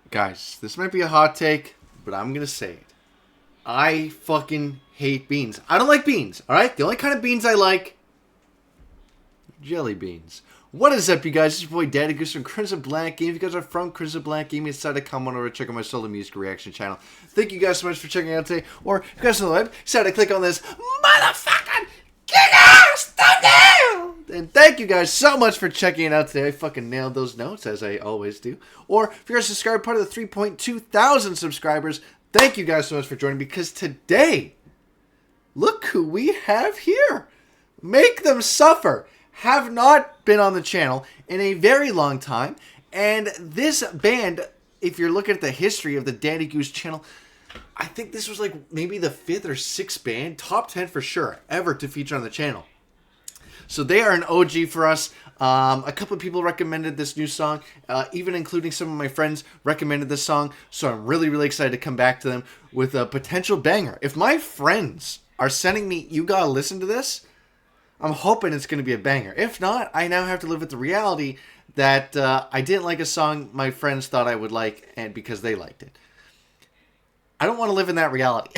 Guys, this might be a hot take, but I'm gonna say it. I fucking hate beans. I don't like beans, alright? The only kind of beans I like, jelly beans. What is up, you guys? It's your boy Daddy Goose from Crimson Black Game. If you guys are from Crimson Black Game, you decided to come on over and check out my solo music reaction channel. Thank you guys so much for checking out today. Or if you guys on the web, decided to click on this motherfucking kick-ass thumbnail! And thank you guys so much for checking it out today. I fucking nailed those notes, as I always do. Or if you're a subscriber, part of the 3.2 thousand subscribers, thank you guys so much for joining, because today, look who we have here. Make Them Suffer. Have not been on the channel in a very long time. And this band, if you're looking at the history of the Daddy Goose channel, I think this was like maybe the 5th or 6th band, top 10 for sure, ever to feature on the channel. So they are an OG for us. A couple of people recommended this new song, even including some of my friends recommended this song. So I'm really, really excited to come back to them with a potential banger. If my friends are sending me, you gotta listen to this, I'm hoping it's going to be a banger. If not, I now have to live with the reality that I didn't like a song my friends thought I would like, and because they liked it. I don't want to live in that reality.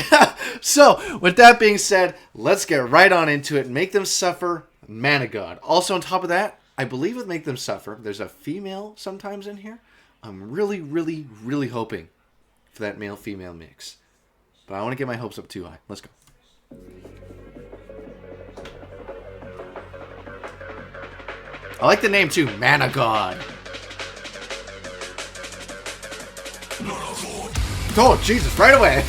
So, with that being said, let's get right on into it. Make Them Suffer, Man of God. Also, on top of that, I believe with Make Them Suffer, there's a female sometimes in here. I'm really, really, really hoping for that male-female mix. But I want to get my hopes up too high. Let's go. I like the name too, Man of God. Oh, Jesus, right away.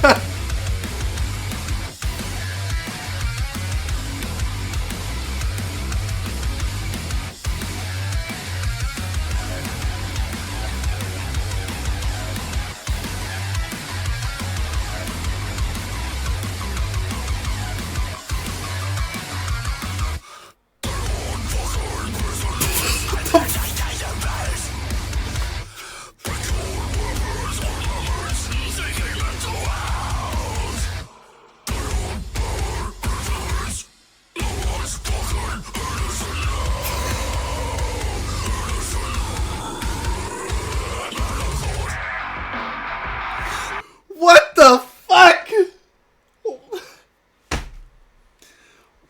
What the fuck?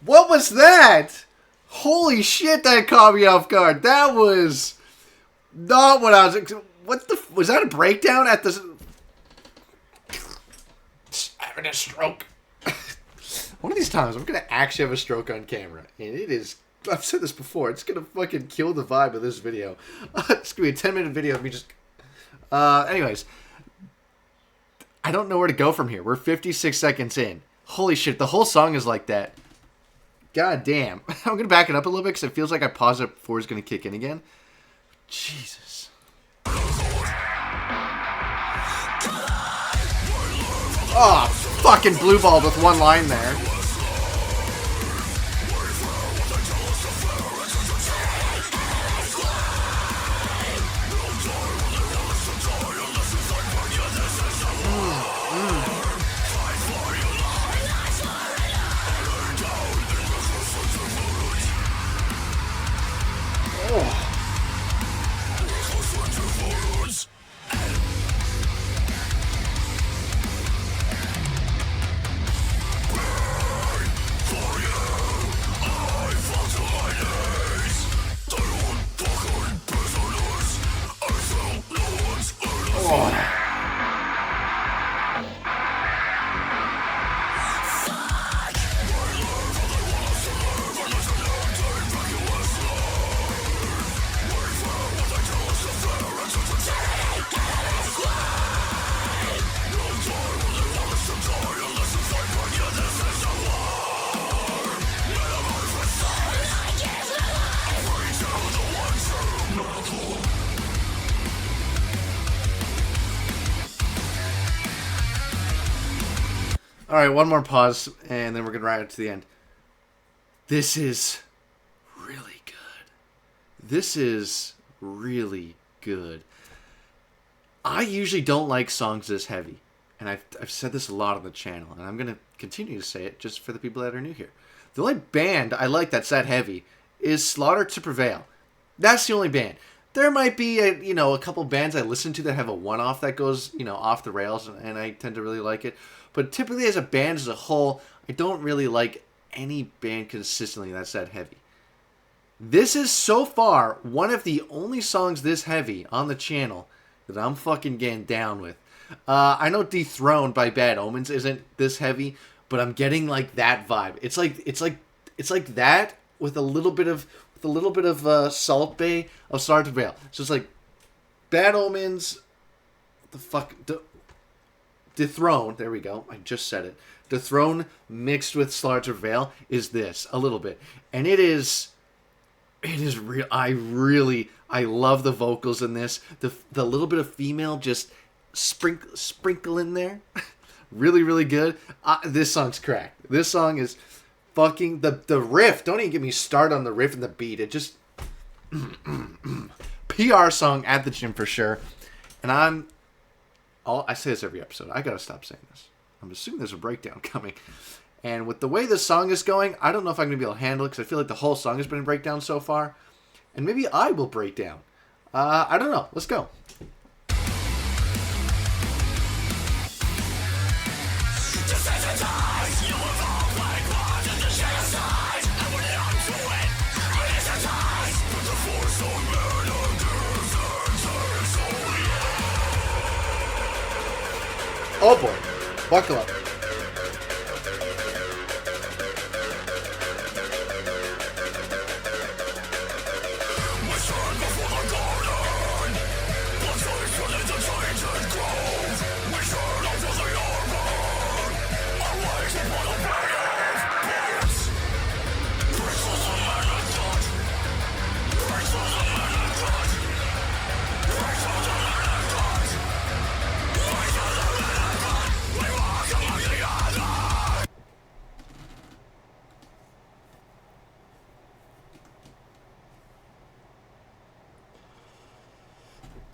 What was that? Holy shit, that caught me off guard. That was not what I was... What the... Was that a breakdown at the... Having a stroke. One of these times, I'm going to actually have a stroke on camera. And it is... I've said this before. It's going to fucking kill the vibe of this video. It's going to be a 10-minute video of me just... anyways... I don't know where to go from here. We're 56 seconds in. Holy shit, the whole song is like that. God damn. I'm going to back it up a little bit because it feels like I paused it before it's going to kick in again. Jesus. Oh, fucking blue balled with one line there. All right, one more pause, and then we're going to ride it to the end. This is really good. This is really good. I usually don't like songs this heavy, and I've said this a lot on the channel, and I'm going to continue to say it just for the people that are new here. The only band I like that's that heavy is Slaughter to Prevail. That's the only band. There might be a couple bands I listen to that have a one-off that goes off the rails, and I tend to really like it. But typically, as a band as a whole, I don't really like any band consistently that's that heavy. This is so far one of the only songs this heavy on the channel that I'm fucking getting down with. I know "Dethroned" by Bad Omens isn't this heavy, but I'm getting like that vibe. It's like that with a little bit of Salt Bay of Star to Veil. So it's like Bad Omens, what the fuck, Dethroned. There we go. I just said it. Dethroned mixed with Star to Veil is this a little bit, and it is real. I love the vocals in this. The little bit of female just sprinkle in there. Really, really good. This song's cracked. This song is fucking the riff. Don't even get me started on the riff and the beat. It just PR song at the gym for sure. And I say this every episode. I gotta stop saying this. I'm assuming there's a breakdown coming. And with the way this song is going, I don't know if I'm gonna be able to handle it because I feel like the whole song has been a breakdown so far. And maybe I will break down. I don't know. Let's go. Oh boy, buckle up.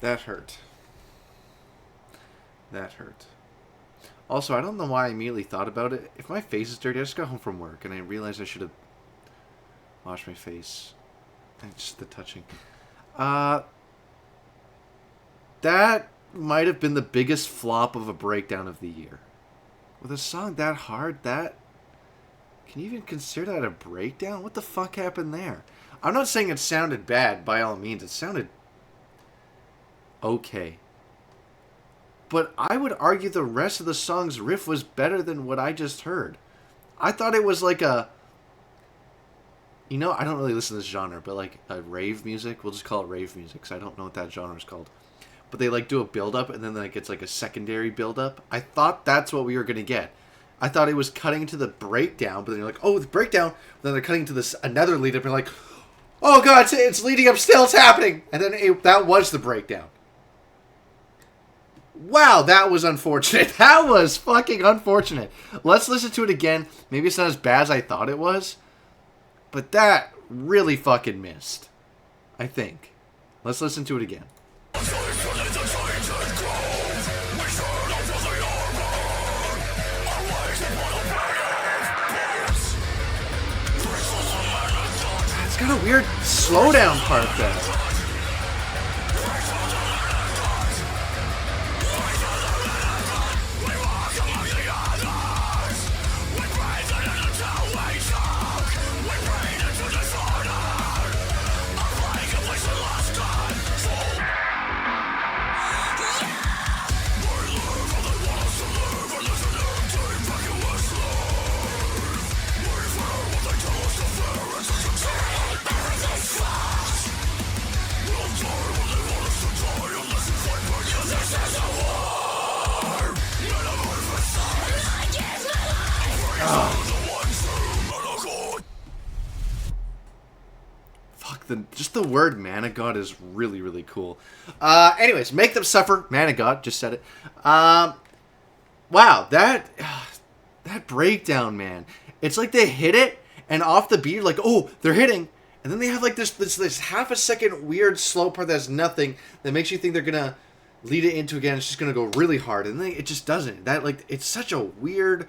That hurt. That hurt. Also, I don't know why I immediately thought about it. If my face is dirty, I just got home from work and I realized I should have washed my face. And just the touching. That might have been the biggest flop of a breakdown of the year. With a song that hard, can you even consider that a breakdown? What the fuck happened there? I'm not saying it sounded bad, by all means. It sounded okay. But I would argue the rest of the song's riff was better than what I just heard. I thought it was like I don't really listen to this genre, but like a rave music, we'll just call it rave music, because I don't know what that genre is called. But they like do a build-up, and then like it's like a secondary build-up. I thought that's what we were going to get. I thought it was cutting to the breakdown, but then you're like, oh, the breakdown. Then they're cutting to this another lead-up, and you're like, oh god, it's leading up still, it's happening. And then that was the breakdown. Wow, that was unfortunate. That was fucking unfortunate. Let's listen to it again. Maybe it's not as bad as I thought it was. But that really fucking missed. I think. Let's listen to it again. It's got a weird slowdown part there. Just the word Mana God is really, really cool. Anyways, Make Them Suffer, Mana God, just said it. Wow, that breakdown, man. It's like they hit it, and off the beat, you're like, oh, they're hitting. And then they have like this half a second weird slow part that's nothing, that makes you think they're going to lead it into again. It's just going to go really hard. And then it just doesn't. It's such a weird,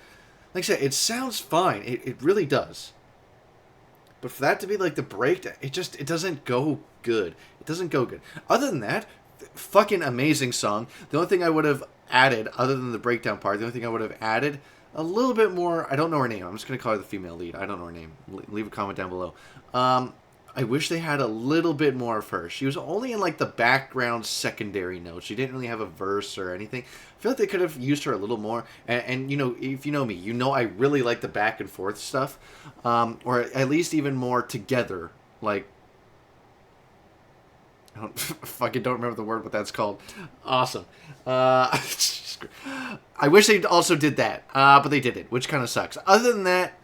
like I said, it sounds fine. It really does. But for that to be like the breakdown, it doesn't go good. It doesn't go good. Other than that, fucking amazing song. The only thing I would have added, other than the breakdown part, the only thing I would have added a little bit more. I don't know her name. I'm just gonna call her the female lead. I don't know her name. Leave a comment down below. I wish they had a little bit more of her. She was only in like the background secondary notes. She didn't really have a verse or anything. I feel like they could have used her a little more. And you know, if you know me, you know I really like the back and forth stuff. Or at least even more together. Like, fucking don't remember the word, but that's called. Awesome. I wish they also did that. But they didn't, which kind of sucks. Other than that,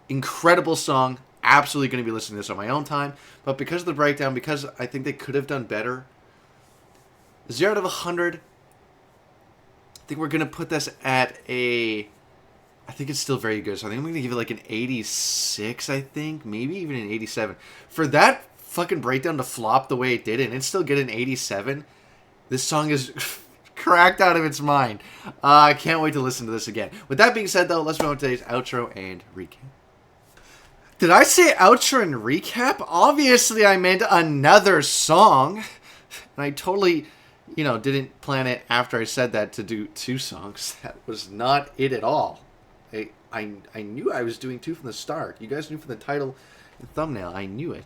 incredible song. Absolutely going to be listening to this on my own time, but because of the breakdown, because I think they could have done better, 0 out of 100. I think we're going to put this at a, I think it's still very good, so I think I'm going to give it like an 86, I think, maybe even an 87. For that fucking breakdown to flop the way it did, and it still get an 87, this song is cracked out of its mind. I can't wait to listen to this again. With that being said, though, let's move on to today's outro and recap. Did I say outro and recap? Obviously, I meant another song. And I totally, didn't plan it after I said that to do 2 songs. That was not it at all. I knew I was doing 2 from the start. You guys knew from the title and thumbnail. I knew it.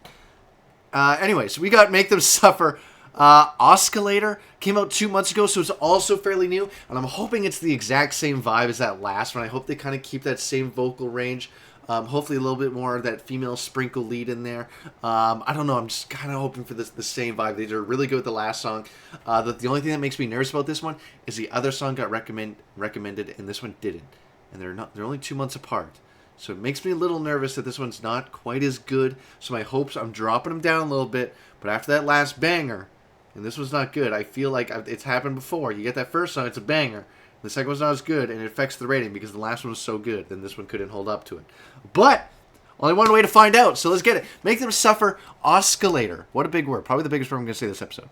Anyways, we got Make Them Suffer. Oscillator came out 2 months ago, so it's also fairly new. And I'm hoping it's the exact same vibe as that last one. I hope they kind of keep that same vocal range. Hopefully a little bit more of that female sprinkle lead in there. I don't know. I'm just kind of hoping for the same vibe. They did really good with the last song. The only thing that makes me nervous about this one is the other song got recommended and this one didn't. And they're only 2 months apart. So it makes me a little nervous that this one's not quite as good. So my hopes, I'm dropping them down a little bit. But after that last banger, and this one's not good, I feel like it's happened before. You get that first song, it's a banger. The second one's not as good, and it affects the rating because the last one was so good, then this one couldn't hold up to it. But only one way to find out, so let's get it. Make Them Suffer, Oscillator. What a big word. Probably the biggest word I'm going to say this episode.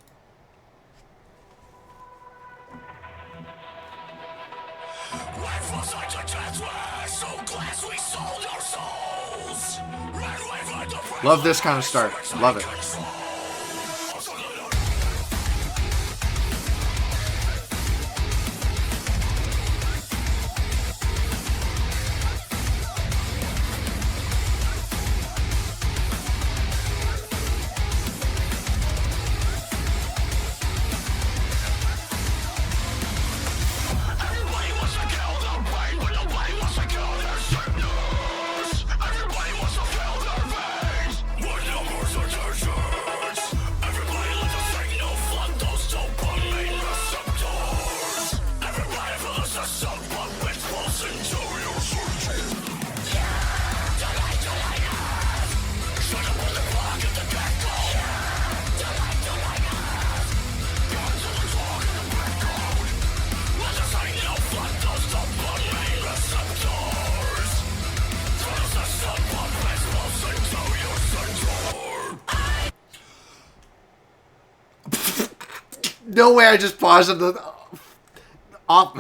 Love this kind of start. Love it. No way, I just paused on the... fuck.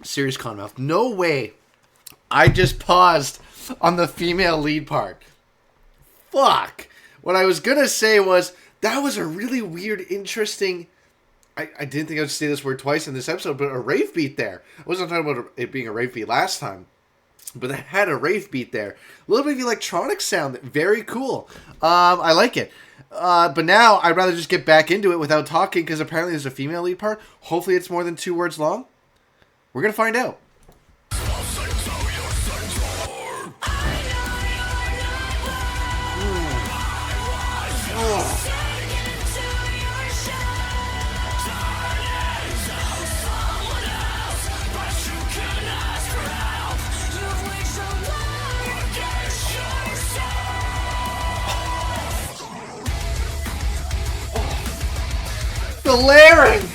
Serious conmouth. No way. I just paused on the female lead part. Fuck. What I was gonna say was, that was a really weird, interesting... I didn't think I would say this word twice in this episode, but a rave beat there. I wasn't talking about it being a rave beat last time. But it had a rave beat there. A little bit of electronic sound. Very cool. I like it. But now, I'd rather just get back into it without talking, because apparently there's a female lead part. Hopefully it's more than 2 words long. We're going to find out. The layering!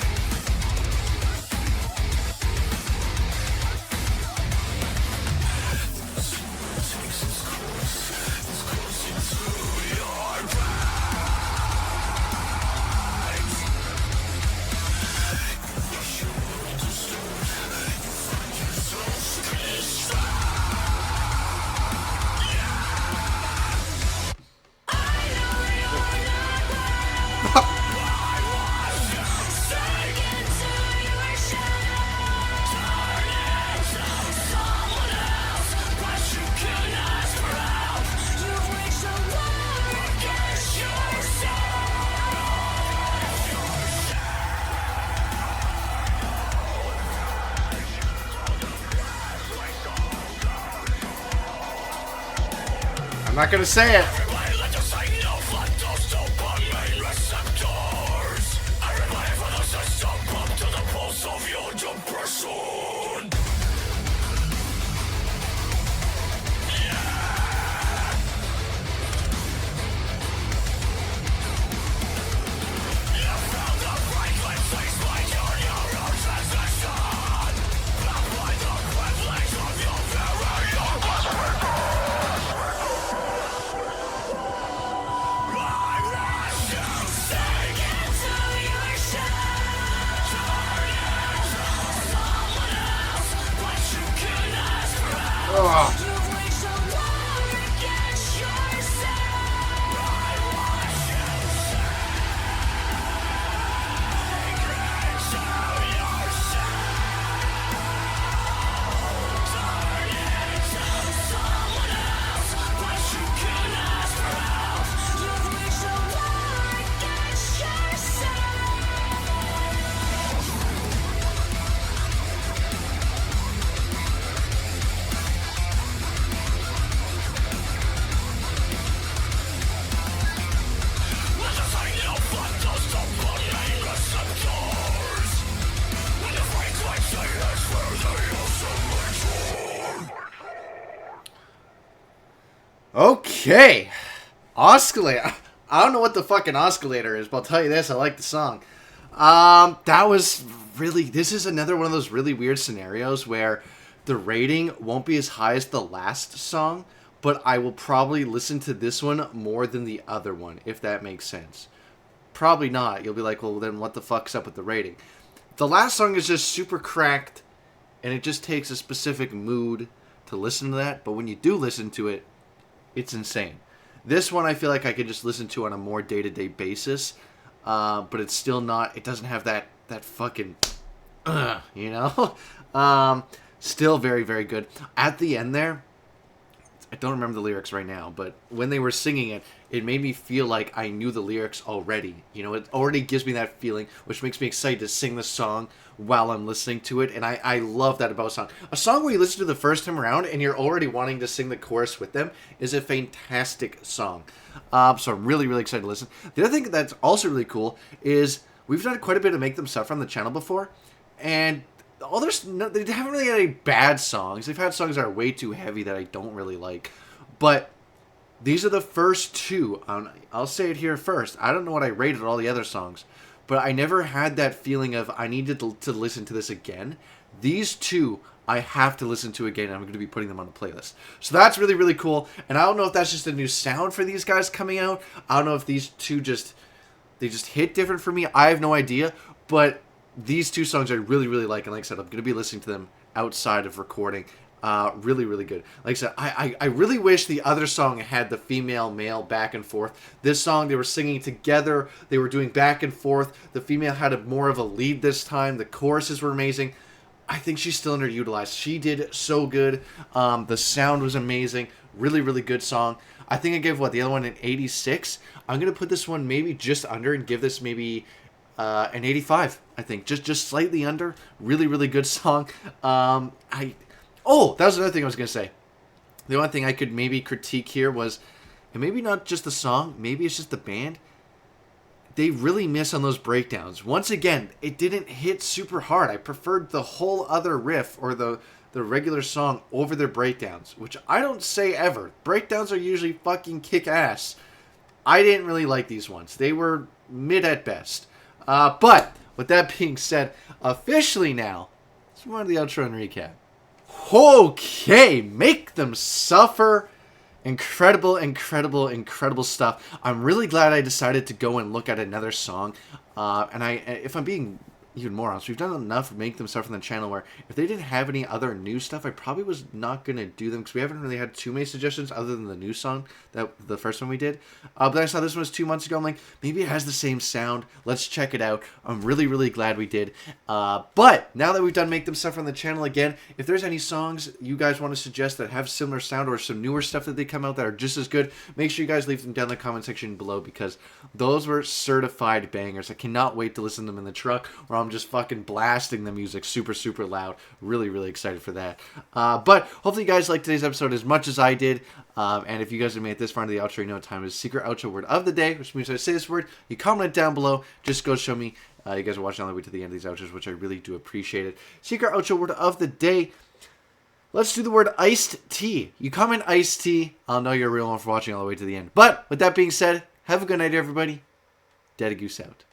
I'm not gonna say it. Okay. Oscillator. I don't know what the fucking Oscillator is, but I'll tell you this, I like the song. That was really... This is another one of those really weird scenarios where the rating won't be as high as the last song, but I will probably listen to this one more than the other one, if that makes sense. Probably not. You'll be like, well, then what the fuck's up with the rating? The last song is just super cracked, and it just takes a specific mood to listen to that, but when you do listen to it, it's insane. This one I feel like I could just listen to on a more day-to-day basis, but it's still not, it doesn't have that fucking, you know? Still very, very good. At the end there, I don't remember the lyrics right now, but when they were singing it, it made me feel like I knew the lyrics already. You know, it already gives me that feeling, which makes me excited to sing the song while I'm listening to it, and I love that about a song. A song where you listen to the first time around and you're already wanting to sing the chorus with them is a fantastic song. So I'm really, really excited to listen. The other thing that's also really cool is we've done quite a bit of Make Them Suffer on the channel before, and they haven't really had any bad songs. They've had songs that are way too heavy that I don't really like, but these are the first two. I'll say it here first. I don't know what I rated all the other songs, but I never had that feeling of I needed to listen to this again. These two I have to listen to again, and I'm going to be putting them on the playlist. So that's really, really cool. And I don't know if that's just a new sound for these guys coming out. I don't know if these two just hit different for me. I have no idea. But these two songs I really, really like. And like I said, I'm going to be listening to them outside of recording. Really, really good. Like I said, I really wish the other song had the female-male back and forth. This song, they were singing together. They were doing back and forth. The female had more of a lead this time. The choruses were amazing. I think she's still underutilized. She did so good. The sound was amazing. Really, really good song. I think I gave, the other one an 86? I'm going to put this one maybe just under and give this maybe an 85, I think. Just slightly under. Really, really good song. Oh, that was another thing I was going to say. The only thing I could maybe critique here was, and maybe not just the song, maybe it's just the band. They really miss on those breakdowns. Once again, it didn't hit super hard. I preferred the whole other riff or the regular song over their breakdowns, which I don't say ever. Breakdowns are usually fucking kick-ass. I didn't really like these ones. They were mid at best. But, with that being said, officially now, let's move on to the outro and recap. Okay, Make Them Suffer. Incredible, incredible, incredible stuff. I'm really glad I decided to go and look at another song. If I'm being even more honest, we've done enough to Make Them Suffer on the channel where if they didn't have any other new stuff, I probably was not going to do them because we haven't really had too many suggestions other than the new song, that the first one we did. But I saw this one was 2 months ago. I'm like, maybe it has the same sound. Let's check it out. I'm really, really glad we did. But now that we've done Make Them Suffer on the channel again, if there's any songs you guys want to suggest that have similar sound or some newer stuff that they come out that are just as good, make sure you guys leave them down in the comment section below because those were certified bangers. I cannot wait to listen to them in the truck or I'm just fucking blasting the music super, super loud. Really, really excited for that. But hopefully you guys liked today's episode as much as I did. And if you guys have made it this far into the outro, you know what time is. Secret outro word of the day, which means when I say this word, you comment it down below. Just go show me you guys are watching all the way to the end of these outros, which I really do appreciate it. Secret outro word of the day. Let's do the word iced tea. You comment iced tea, I'll know you're a real one for watching all the way to the end. But with that being said, have a good night, everybody. Daddy Goose out.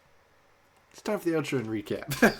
It's time for the outro and recap.